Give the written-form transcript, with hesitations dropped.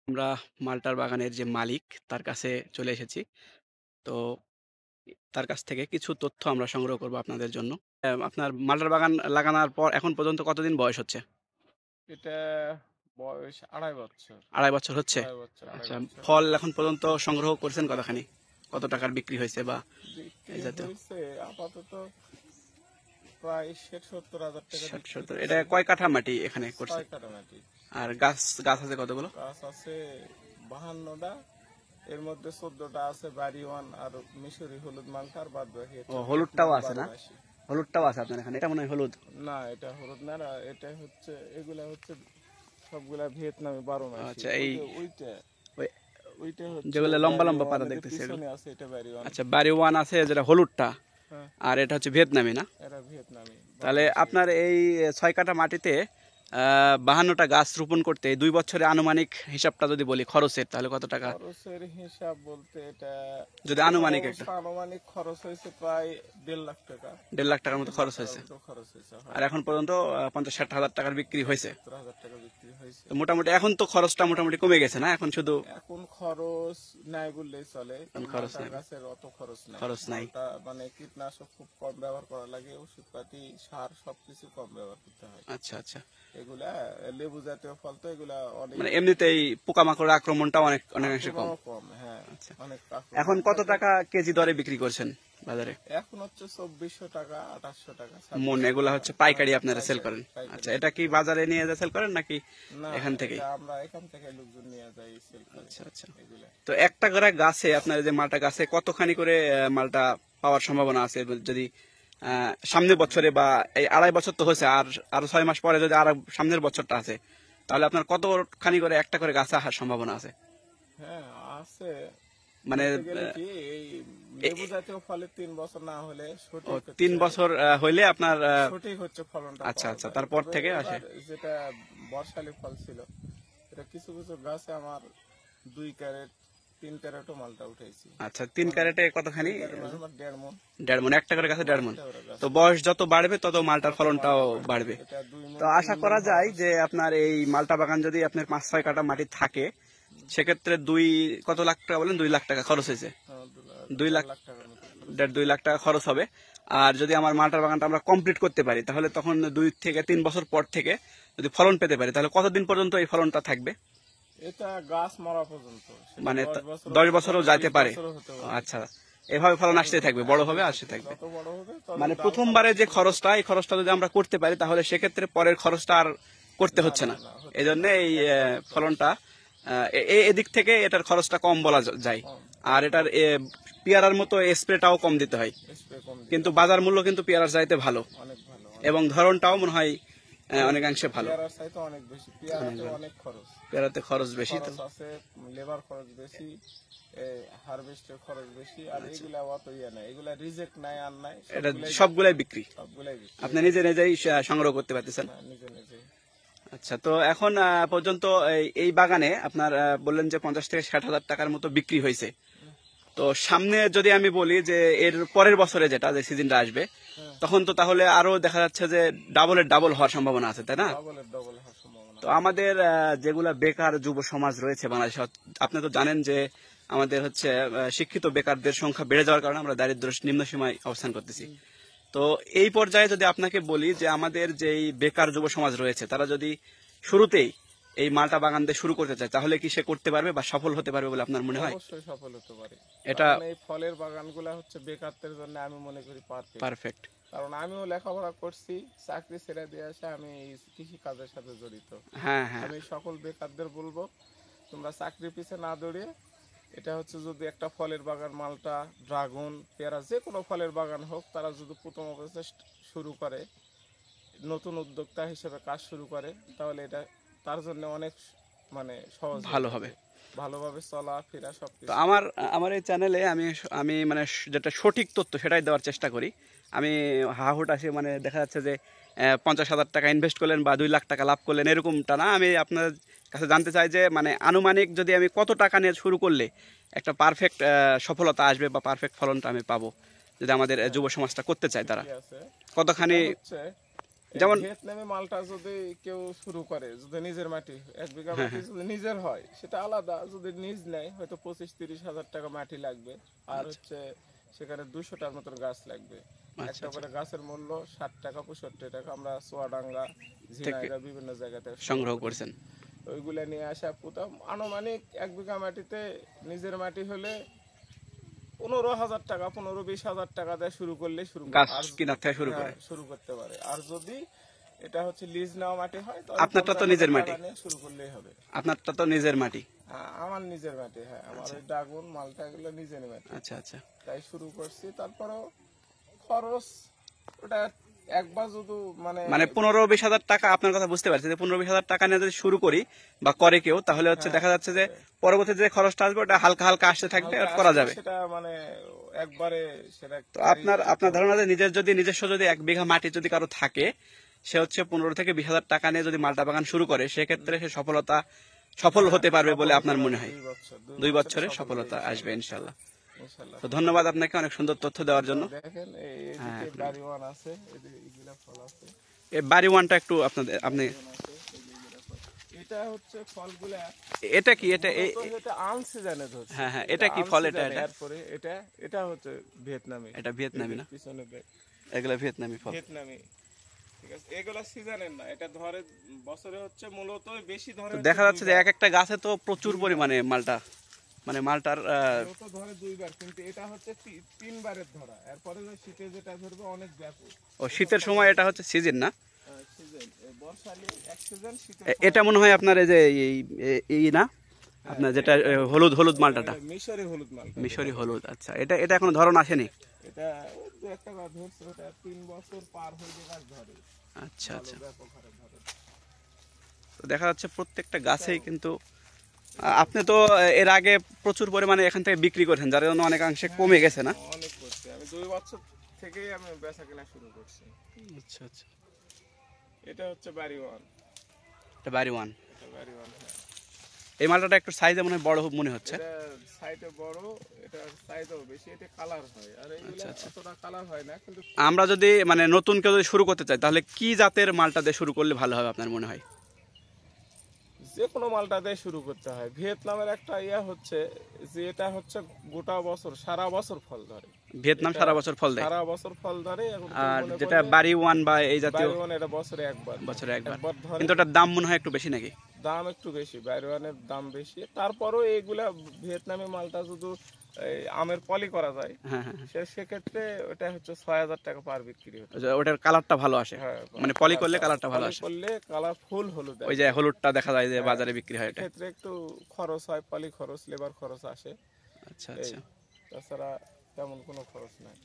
আমরা মাল্টার বাগানের যে মালিক তার কাছে চলে এসেছি। তো তার কাছ থেকে কিছু তথ্য আমরা সংগ্রহ করব আপনাদের জন্য। আপনার মাল্টার বাগান লাগানোর পর এখন পর্যন্ত কতদিন বয়স হচ্ছে? এটা বয়স ২.৫ বছর। ২.৫ বছর হচ্ছে? ২.৫ আচ্ছা, বছর। ফল এখন পর্যন্ত সংগ্রহ করেছেন কতখানি? কত টাকার বিক্রি হয়েছে বা এই বিক্রি জাতীয়? হয়েছে আপাতত প্রায় ৬০-৭০ হাজার টাকা বিক্রি ৬০-৭০। এটা করছি। কয় কাঠা মাটি এখানে করছে? ৬ কাঠা মাটি। আর গাছ গাছ আছে কতগুলো? গাছ আছে ৫২টা, এর মধ্যে ১৪টা আছে বাড়িওয়ান আর মিশরি হলুদ মালটা, আর বাদ বাকি ও, হচ্ছে হলুদটাও ভিয়েতনামি আছে না? ১২ মাসি। হলুদটাও আছে আপনার এখানে? এটা মনে হয় হলুদ। না, এটা হলুদ না, এটা হচ্ছে এগুলা হচ্ছে সবগুলা ভিয়েতনামি ১২ মাসি। আচ্ছা, ওই এই যে ওইটা ওই ওইটা হচ্ছে যেগুলো লম্বা লম্বা বাড়িওয়ান, পাতা এদের দেখতেছি এগুলো? পিছনে আছে এটা বাড়িওয়ান। আচ্ছা, বাড়ি ওয়ান আছে যেটা হলুদটা, হ্যাঁ, আর এটা হচ্ছে ভিয়েতনামি না? এরা ভিয়েতনামি ১২ তাহলে মাসি। আপনার এই ৬ কাঠা মাটিতে ৫২টা গাছ রোপণ করতে ২ বছরে আনুমানিক হিসাবটা যদি বলি খরচের, তাহলে কত টাকা? খরচের হিসাব বলতে এটা যদি প্রথম আনুমানিক একটা অবস্থা আনুমানিক খরচ হয়েছে প্রায় ১.৫ লাখ টাকা। ১.৫ লাখ টাকার মতো ১.৫ লাখ খরচ টাকার হয়েছে। মতো খরচ হয়েছে, আর হয়। এখন পর্যন্ত ৫০-৬০ হাজার টাকার বিক্রি হয়েছে। ৭০,০০০ টাকা বিক্রি হয়েছে। তো মোটামুটি এখন তো খরচটা মোটামুটি কমে গেছে না? এখন শুধু এখন খরচ নাই বললেই চলে, কারণ খরচ মালটা নাই, গাছের অত খরচ নাই। খরচ নাই। মালটা মানে কীটনাশক খুব কম ব্যবহার করা লাগে, ওষুধপাতি সার সবকিছু কম ব্যবহার করতে হয়। আচ্ছা আচ্ছা। এগুলা লেবু জাতীয় ফল তো, এগুলা অনেক মানে এমনিতেই পোকামাকড়ের আক্রমণটা অনেকাংশে কম। আক্রমণও কম। হ্যাঁ, আচ্ছা, অনেক এখন আক্রমণ কত থাকে। টাকা কেজি দরে বিক্রি করছেন বাজারে? এখন হচ্ছে ২৪০০ টাকা, ২৮০০ টাকা, মন ২৬০০ এগুলা টাকা। হচ্ছে পাইকারি হ্যাঁ, আপনারা সেল পাইকারি করেন? পাইকারি আচ্ছা, এটা কি বিক্রি হয়। বাজারে নিয়ে যা সেল করেন নাকি না, এখান থেকেই? এটা আমরা এখান থেকে লোকজন নিয়ে যাই, সেল করে আচ্ছা আচ্ছা। এগুলা। তো একটা করে গাছে আপনার যে মালটা গাছে কতখানি করে মালটা পাওয়ার সম্ভাবনা আছে? যদি সামনের বছরে বা এই ২.৫ বছর তো হয়েছে, আর আরো ৬ মাস পরে যদি আর সামনের বছরটা আছে, তাহলে আপনার কতখানি করে একটা করে গাছে আসার সম্ভাবনা আছে? হ্যাঁ, আছে। মানে বলতে গেলে কি, এই লেবু জাতীয় ফলে ৩ বছর না হলে ও, সঠিক ৩ হচ্ছে, বছর হইলে আপনার সঠিক হচ্ছে ফলনটা আচ্ছা পাওয়া আচ্ছা, যায়। তারপর তবে থেকে আসে। এবার যেটা বর্ষালি ফল ছিল, এটা কিছু কিছু গাছে আমার ২ ক্যারেট ৩ ক্যারেটও মালটা উঠেছি। আচ্ছা, ৩ মানে ক্যারেটে কতখানি? ৩ ক্যারেট মানে আমার ১.৫ মণ। ১.৫ মণ, একটা করে গাছে ১.৫ মণ। একটা করে তো গাছে বয়স যত বাড়বে তত মালটার তত ফলনটাও মালটা বাড়বে। বাড়বে। এটা ২ তো মণ আশা ৩ মণ করা হওয়ার যায় যে আপনার এই মালটা বাগান যদি আপনার ৫-৬ কাঠা মাটি থাকে, সেক্ষেত্রে কত লাখ টাকা বলেন? ২ লাখ টাকা খরচ হয়েছে। ২ ১.৫ লাখ, লাখ টাকার মতো খরচ ১.৫-২ হয়েছে। লাখ টাকা খরচ হবে। আর যদি আমার মালটার বাগানটা আমরা কমপ্লিট করতে পারি, তাহলে তখন ২ থেকে ৩ বছর পর থেকে যদি ফলন পেতে পারি, তাহলে কতদিন পর্যন্ত এই ফলনটা থাকবে? এটা গাছ মরা পর্যন্ত, সেটা মানে ১০ বছরও ১০ হতে বছরও পারে, যাইতে ২০ পারে? বছরও হতে পারে। আচ্ছা, এভাবে ফলন আসতে থাকবে, বড় হবে আসতে থাকবে। যত বড় হবে তত মানে দাম প্রথমবারে খরচ যে হবে। খরচটা, এই খরচটা যদি আমরা করতে পারি, তাহলে সেক্ষেত্রে পরের খরচটা আর করতে না হচ্ছে না না। না, এই হচ্ছে জন্য না, এই একবারে খরচ ফলনটা এদিক থেকে এটার খরচটা কম বলা যায়। কম। আর এটার পেয়ারার মতো স্প্রেটাও কম দিতে হয়, স্প্রে কম দিতে কিন্তু হয়। বাজার মূল্য কিন্তু পেয়ারার চাইতে ভালো, অনেক ভালো, এবং অনেক ধরনটাও মনে হয় অনেক অনেকাংশে বেশি। ভালো। পেয়ারার চাইতে অনেক বেশি, অনেক পেয়ারাতে ভালো। অনেক খরচ। পেয়ারাতে খরচ বেশি তো। খরচ আছে, লেবার খরচ বেশি, হারভেস্টের খরচ বেশি। আর আচ্ছা, এগুলা অত ইয়ে নাই, এগুলা রিজেক্ট নাই, আর নাই, এটা সবগুলাই বিক্রি সবগুলাই হয়। বিক্রি, সবগুলাই বিক্রি আপনি হয়ে নিজে গেছে। নিজেই সংগ্রহ করতে পারতেছেন। নিজে নিজে। আচ্ছা, তো এখন পর্যন্ত এই বাগানে আপনার বললেন যে ৫০ থেকে ৬০ হাজার টাকার মতো বিক্রি হয়েছে। তো সামনে যদি আমি বলি যে এর পরের বছরে যেটা যে সিজনটা আসবে, হ্যাঁ, তখন তো তাহলে আরো দেখা যাচ্ছে যে ডাবল হওয়ার সম্ভাবনা আছে, তাই না? ডবল হওয়ার সম্ভাবনা তো আছে। আমাদের যেগুলা বেকার যুব সমাজ রয়েছে বাংলাদেশে, আপনি তো জানেন যে আমাদের হচ্ছে শিক্ষিত বেকারদের সংখ্যা বেড়ে যাওয়ার কারণে আমরা দারিদ্র্য নিম্নসীমায় অবস্থান করতেছি। তো এই পর্যায়ে যদি আপনাকে বলি যে আমাদের যেই বেকার যুব সমাজ রয়েছে, তারা যদি শুরুতেই এই মালটা বাগান দিয়ে শুরু করতে চায়, তাহলে কি সে করতে পারবে বা সফল হতে পারবে বলে আপনার মনে হয়? অবশ্যই সফল হতে পারে, এটা কারণ এই ফলের বাগানগুলা হচ্ছে বেকারদের জন্য আমি মনে করি পারফেক্ট। পারফেক্ট। কারণ আমিও লেখাপড়া করছি, চাকরি ছেড়ে দিয়ে এসে আমি কৃষি কাজের সাথে জড়িত। হ্যাঁ হ্যাঁ। আমি সকল বেকারদের বলবো, তোমরা চাকরি পিছে না দৌড়িয়ে, এটা হচ্ছে যদি একটা ফলের বাগান, মালটা, ড্রাগন, পেয়ারা, যে কোনো ফলের বাগান হোক, তারা যদি প্রথম অবস্থায় শুরু করে, নতুন উদ্যোক্তা হিসেবে কাজ শুরু করে, তাহলে এটা তার জন্য অনেক মানে সহজ হয়ে ভালো হবে। যাবে। ভালোভাবে চলা ফেরা তো সবকিছু। আমার আমার এই চ্যানেলে আমি আমি মানে যেটা সঠিক তথ্য সেটাই দেওয়ার চেষ্টা করি। আমি হাহুটাশি মানে দেখা যাচ্ছে যে ৫০ হাজার টাকা ইনভেস্ট করলেন বা ২ লাখ টাকা লাভ করলেন এরকমটা না। আমি আপনার কাছে জানতে চাই যে মানে আনুমানিক যদি আমি কত টাকা নিয়ে শুরু করলে একটা পারফেক্ট সফলতা আসবে বা পারফেক্ট ফলনটা আমি পাবো, যদি আমাদের যুব সমাজটা করতে চায় তারা ঠিকই আছে। সেটা কতখানি? হচ্ছে যেমন ভিয়েতনামি মালটা যদি কেউ শুরু করে, যদি নিজের মাটি 1 বিঘা মাটি যদি নিজের হয় সেটা আলাদা, যদি নিজ নেয় হয়তো 25-30 হাজার টাকা মাটি লাগবে, আর হচ্ছে সেখানে 200টার মতন গাছ লাগবে। একটা করে গাছের মূল্য 60 টাকা 65 টাকা। আমরা চুয়াডাঙ্গা, ঝিনাইদহ বিভিন্ন জায়গাতে সংগ্রহ করছেন। ওইগুলা নিয়ে আসা পুতাম। আনুমানিক 1 বিঘা মাটিতে নিজের মাটি হলে 15,000 টাকা 15-20 হাজার টাকা দিয়ে শুরু করলে গাছ কেনার থেকে শুরু করে শুরু করতে পারে। আর যদি এটা হচ্ছে লিজ নেওয়া মাটি হয় তো আপনারটা তো নিজের মাটি, শুরু করলেই হবে। আপনারটা তো নিজের মাটি। হ্যাঁ, আমার নিজের মাটি। হ্যাঁ, আমার ওই ড্রাগন মালটা এগুলো নিজের মাটি। আচ্ছা আচ্ছা। তাই শুরু করছি। তারপরেও খরচ ওটা একবার যদি মানে 15-20 হাজার টাকা, আপনার কথা বুঝতে পারছি যে 15-20 হাজার টাকা নিয়ে যদি শুরু করি বা করে কেউ, তাহলে হচ্ছে দেখা যাচ্ছে যে পরবর্তীতে যে খরচটা আসবে ওটা হালকা হালকা আসতে থাকবে, করা যাবে। সেটা একবারে সেটা। তো আপনার ধারণা যে নিজস্ব যদি 1 বিঘা মাটি যদি কারো থাকে, সে হচ্ছে 15-20 হাজার টাকা নিয়ে যদি মালটা বাগান শুরু করে, সেক্ষেত্রে সে সফল হতে পারবে বলে আপনার মনে হয়? 2 বছরে সফলতা আসবে ইনশাল্লাহ। তো ধন্যবাদ আপনাকে অনেক সুন্দর তথ্য দেওয়ার জন্য। দেখেন এইদিকে বাড়ি ওয়ান আছে, এগুলা ফল আছে। এই বাড়ি ওয়ানটা একটু আপনি এটা হচ্ছে ফলগুলা, এটা কি এটা এটা আনসিজনে ধরছে। হ্যাঁ হ্যাঁ, এটা কি ফল? তারপরে এটা হচ্ছে ভিয়েতনামি। এটা ভিয়েতনামি না? পিছনে এগুলা ভিয়েতনামি ফল। ভিয়েতনামি, ঠিক আছে। এগুলা সিজনের না, এটা ধরে বছরে হচ্ছে মূলত বেশি ধরে। দেখা যাচ্ছে যে এক একটা গাছে তো প্রচুর পরিমাণে মালটার তো ধরে 2 বার, কিন্তু এটা হচ্ছে 3 বারের ধরা। এরপরে শীতে যেটা ধরবে অনেক ব্যাপক। ও শীতের সময় এটা হচ্ছে সিজন না? সিজন বর্ষালে এক সিজন, শীতে এটা মনে হয় আপনার এই যে এই না আপনার যেটা হলুদ হলুদ মালটাটা, মিশরি হলুদ মাল। মিশরি হলুদ। আচ্ছা, এটা এখনো ধরন আসেনি? এটা একটা গাছ ধরছে, ওটা 3 বছর পার হয়ে যে গাছ ধরে। আচ্ছা আচ্ছা। ব্যাপক হারে ধরে। তো দেখা যাচ্ছে প্রত্যেকটা গাছেই কিন্তু আপনি তো এর আগে প্রচুর পরিমাণে এখান থেকে বিক্রি করেছেন, যার জন্য অনেকাংশে কমে গেছে না? অনেক করছি আমি, 2 বছর থেকেই আমি বেচা কেনা শুরু করছি। আচ্ছা আচ্ছা। এটা হচ্ছে বাড়ি ওয়ান। এটা বাড়ি ওয়ান। এটা বাড়ি ওয়ান। এই মালটাটা একটু সাইজে মনে হয় বড় মনে হচ্ছে। এটা সাইজে বড়, এটা সাইজও বেশি, এটা কালার হয়। আর এইগুলা এতটা কালার হয় না। কিন্তু আমরা যদি নতুন কেউ যদি শুরু করতে চাই, তাহলে কি জাতের মালটা দিয়ে শুরু করলে ভালো হবে আপনার মনে হয়? যে কোনো মালটা দিয়ে শুরু করতে হয়। ভিয়েতনামের একটা হচ্ছে যে এটা হচ্ছে গোটা বছর সারা বছর ফল ধরে। ভিয়েতনাম সারা বছর ফল দেয়? সারা বছর ফল ধরে। আর যেটা বাড়ি ওয়ান বা এই জাতীয়, বাড়ি ওয়ান এটা বছরে একবার ধরে। কিন্তু ওটার দাম মনে হয় একটু বেশি নাকি? দাম একটু বেশি, বাড়ি ওয়ানের দাম বেশি। তারপরেও এইগুলা ভিয়েতনামি মালটা শুধু আমের পলি করা যায়, সেক্ষেত্রে ওটা হচ্ছে 6,000 টাকা পার বিক্রি হতো। ওটার কালারটা ভালো আসে, মানে পলি করলে কালারটা ভালো আসে। করলে কালার ফুল হলুদ, ওই যে হলুদটা দেখা যায় যে বাজারে বিক্রি হয়, এটা ক্ষেত্রে একটু খরচ হয়, পলি খরচ, লেবার খরচ আসে। আচ্ছা আচ্ছা। তাছাড়া তেমন কোনো খরচ নাই।